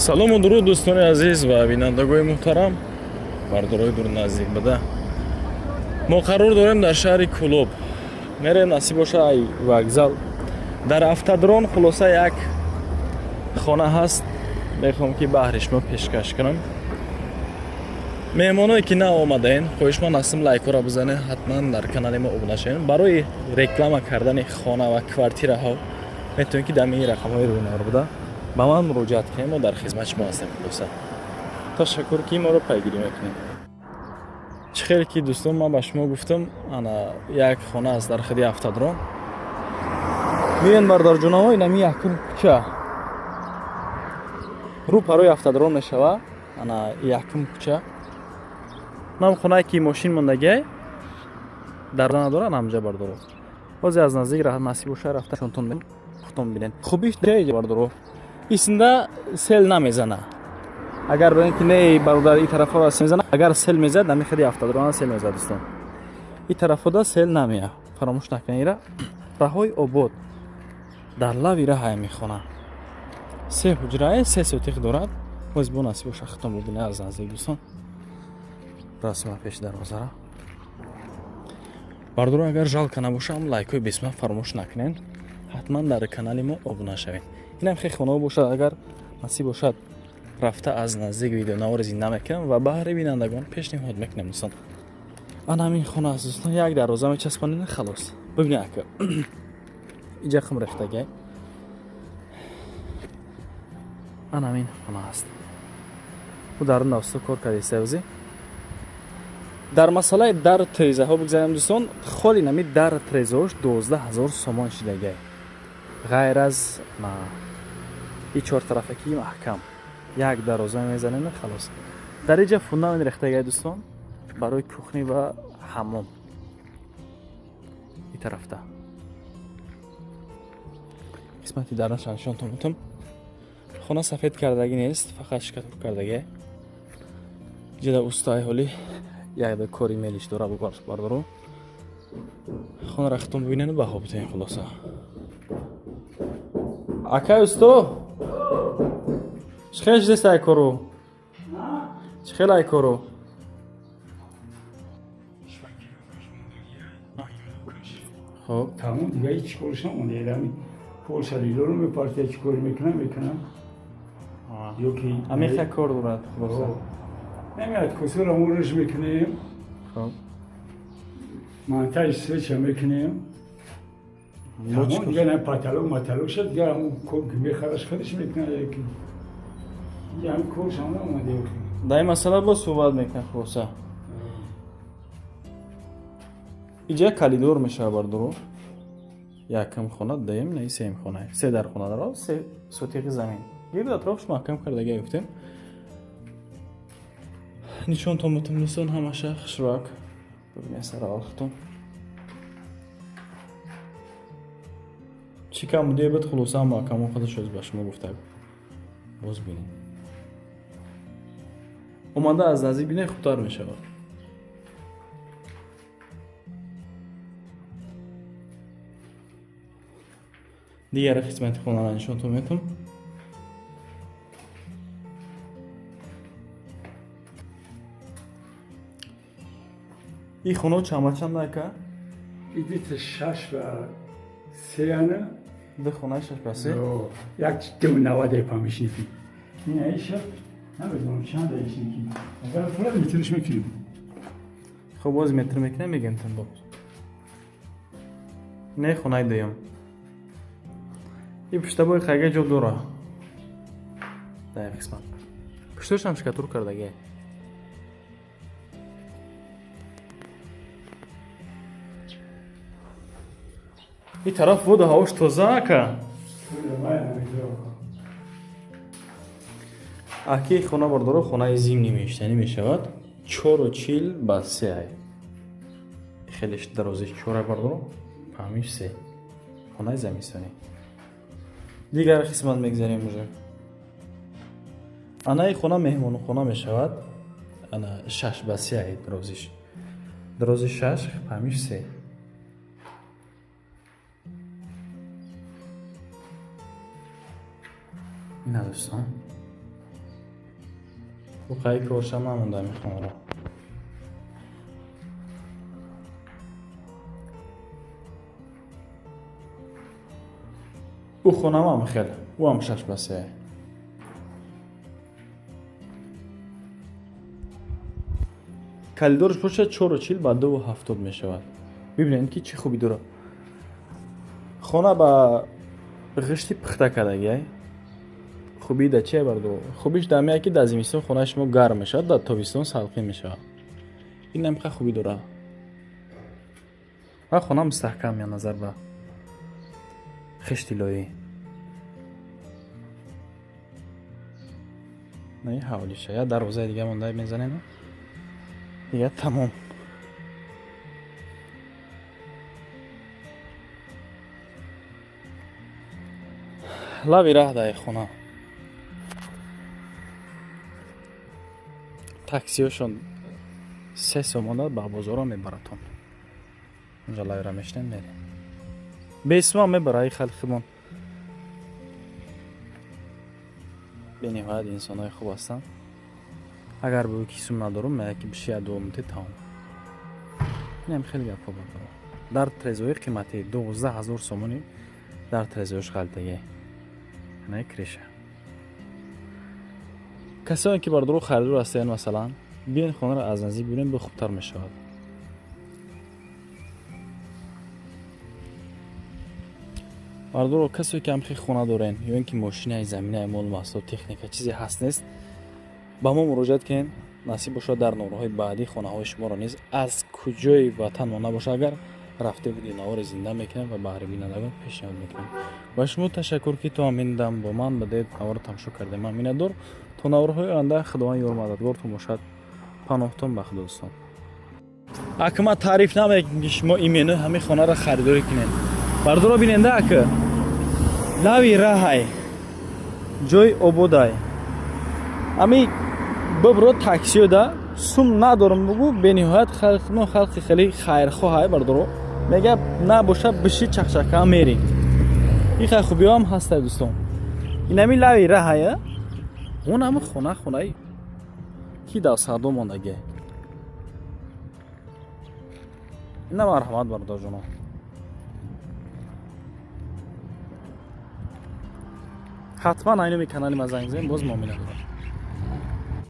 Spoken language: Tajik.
салому дуруд дӯстони азиз ва бинандагои муҳтарам, бардорои дур наздик буда. Мо қарор дорем дар шаҳри Кӯлоб. Мерем насиб боша ай вокзал. Дар автодрон хулоса як хона ҳаст. Мехоҳам ки баҳри шумо пешкаш кунам. меҳмоное ки наомадаен, хоҳишманд ҳастам лайкора бизанед, ҳатман дар канали мо обуна шавед. Барои реклама кардани хона ва квартираҳо метавонед ки дар ин рақамҳои рӯйнор буда ба ман муроҷиат кунед. Мо дар хизмат шумо ҳастем. хулоса ташаккур ки моро пайгирӣ мекунед. чӣ хеле ки дӯстон, ман ба шумо гуфтам, ана як хона аст дар хади автодрон. миён бардарҷонамо, инами якум кӯча рӯ парои автодрон мешава. ана якум кӯча. нам хонае ки мошин мондагиай дар надора намҷа бардоро. ҳозир аз наздик насиб боша рафта шонтон хутон бинед. Хубиш ҷайҷа бардоро. Исинда сел намезана. Агар бинед ки не бародар и тарафҳоро аст мезана, агар сел мезад, нами хади автодрон сел мезад дӯстон. И тарафҳода сел намея. Фаромӯш накунед ира. Раҳои обод дар лави раҳ мехона. Се ҳуҷрае, се сотиқ дорад. Боз бо насиб боша хутон бубинед аз наздик дӯстон. Расма пеш дарвозара. Бардоро агар жалка набошам, лайкои бисмат фаромӯш накунед. ҳатман дар канали мо обуна шавед. Инам хеле хонао бошад, агар насиб бошад рафта аз наздик видеонавори зинда мекунам ва баҳри бинандагон пешниҳод мекунам дӯстон. ана ҳамин хона аст дӯстон, як дарвоза мечаспонед халос. Бибинед ака. иҷа хум рехтагай. ана ҳамин хона аст. бу дар навсто кор карди севзи. дар масъалаи дар трезаҳо бигзарем дӯстон, холи нами дар трезаҳош 12000 сомон шидагай. ғайр аз и чортарафакии маҳкам. Як дароза мезанем халос. Дар иҷа фундамент рехтагай дӯстон, барои кухни ва ҳаммом. И тарафта. қисмати дарашан шонтон метам. хона сафед кардагӣ нест, фақат шикатур кардагай. иҷа дар устаи ҳоли як да кори мелиш дора бардоро. хона рахтон бибинед баҳо битен хулоса. Акай усто? Чӣ хел шидест ай кору? Чӣ хел ай кору? خب تمام دیگه هیچ کارش نمونده. یعنی پول سریلو رو میپرسه چی کاری میکنم یکی همین خیلی کار دارد خلاصه. نمیاد کسور امورش میکنیم. خب منتج سویچ هم میکنیم. تمام دیگه نه پاتلو شد دیگه همون که میخرش خودش میکنه یکی. دیگه همین کارش هم نمونده. در این مسئله با صحبت میکنه خلاصه. иҷа калидор мешава бардоро. Якам хона, даем не сеюм хона. Се дар хона дара, се сотиқи замин. Гирд атрофш маҳкам кардаga юфтем. Нишонтон метам дӯстон, ҳамаша хушрак. Бибинед сара алхтон. Чӣ кам буде бад хулоса маҳкам худаш шуд ба шумо гуфтаг. Боз бинед. омада аз наздик бинед хубтар мешавад. дигар қисмати хонаро нишонтон метам. ин хона чамачанд ака? ایدیت 6 و 3 نه ду хонаи 6 ба 3. یک 90 پامیش نیفی این ایشه نمیدونم چند ایشه کی اگر فقط میتونیش میکنیم. خب باز метр мекунем мегем тан бо. Не хонаи дуюм. ин пуштабои қайга ҷо дора. Дар қисмат. Пушташ ҳам шикатур кардагай. ин тараф вода ҳавош тоза ака. аки хона бардоро хонаи зимни мештани мешавад. 440 ба 3 ай. хеле дарози 4 бардоро. ҳамиш 3. хонаи замистони. дигар қисмат мегзарем уже. ана ин хона меҳмонхона мешавад. ана 6 ба 3 ай дарозиш. дарози 6 ҳамиш 3. ина дӯстон وقایی که ورشم نمونده میخوام را او خونم هم خیلی او هم شش بسه کلیدورش باشه 4.40 با 2.70 می شود. ببینید که چی خوبی داره. خونه با غشتی پخته کردگی خوبی ده چه بردو خوبیش دمیه که در زمستون خونه شما گرم میشه در تابستون سلخی میشه. این هم خیلی خوبی داره. و خونه مستحکم یا نظر به خشتی لایی نه حوالیشه یا دروازه دیگه مونده میزنه نه دیگه تمام. لابی راه دای خونه تاکسیشون 3 سومونه با بازارا میبرتون اینجا لابی راه میشنن میره بیسما میبره خلقمون بینی باید انسان های خوب هستن اگر به او کسیم ندارم من یکی بشه دومتی تاون این هم خیلی گفت بکنم در ترزوی قیمتی 12,000 سومونی در ترزویش غلطه نه کریشه کسانی که بردارو خریدار هستین مثلا بیاین خونه را از نزدیک ببینید به خوبتر میشود. بردارو کسایی که هم خیلی خونه دارین یا اینکه ماشین زمینه مال محصول تکنیک چیزی هست نیست با ما مراجعه کن نصیب باشه در نوروهای بعدی خونه های شما را نیز از کجای وطن ما نباشه اگر رفته بودی نوار زنده میکنم و بهره بینندگان پیشنهاد میکنم. با شما تشکر که تو همین دم با من بدید نوار تماشا کرده. من میندور تو نوارهای آینده خداوند یار مددگار تو باشد. پناهتون به خدا دوستان. اگه تعریف نمیکنم که شما ایمنو همه خانه را خریداری کنین بردارو بیننده اگه لاوی راهای جای عبودای امی ببرو تاکسی ده سوم ندارم بگو به نهایت خلق خیلی خیرخواه بردارو میگه نباشه بشی چخچکه میری این خیلی خوبی هم هسته دوستان. این همی لاوی راهای اون همه خونه کی در سردو ماندگه این هم مرحمت بردار جنو حتما اینو می کانال ما زنگ زنیم باز ما می‌ندارم.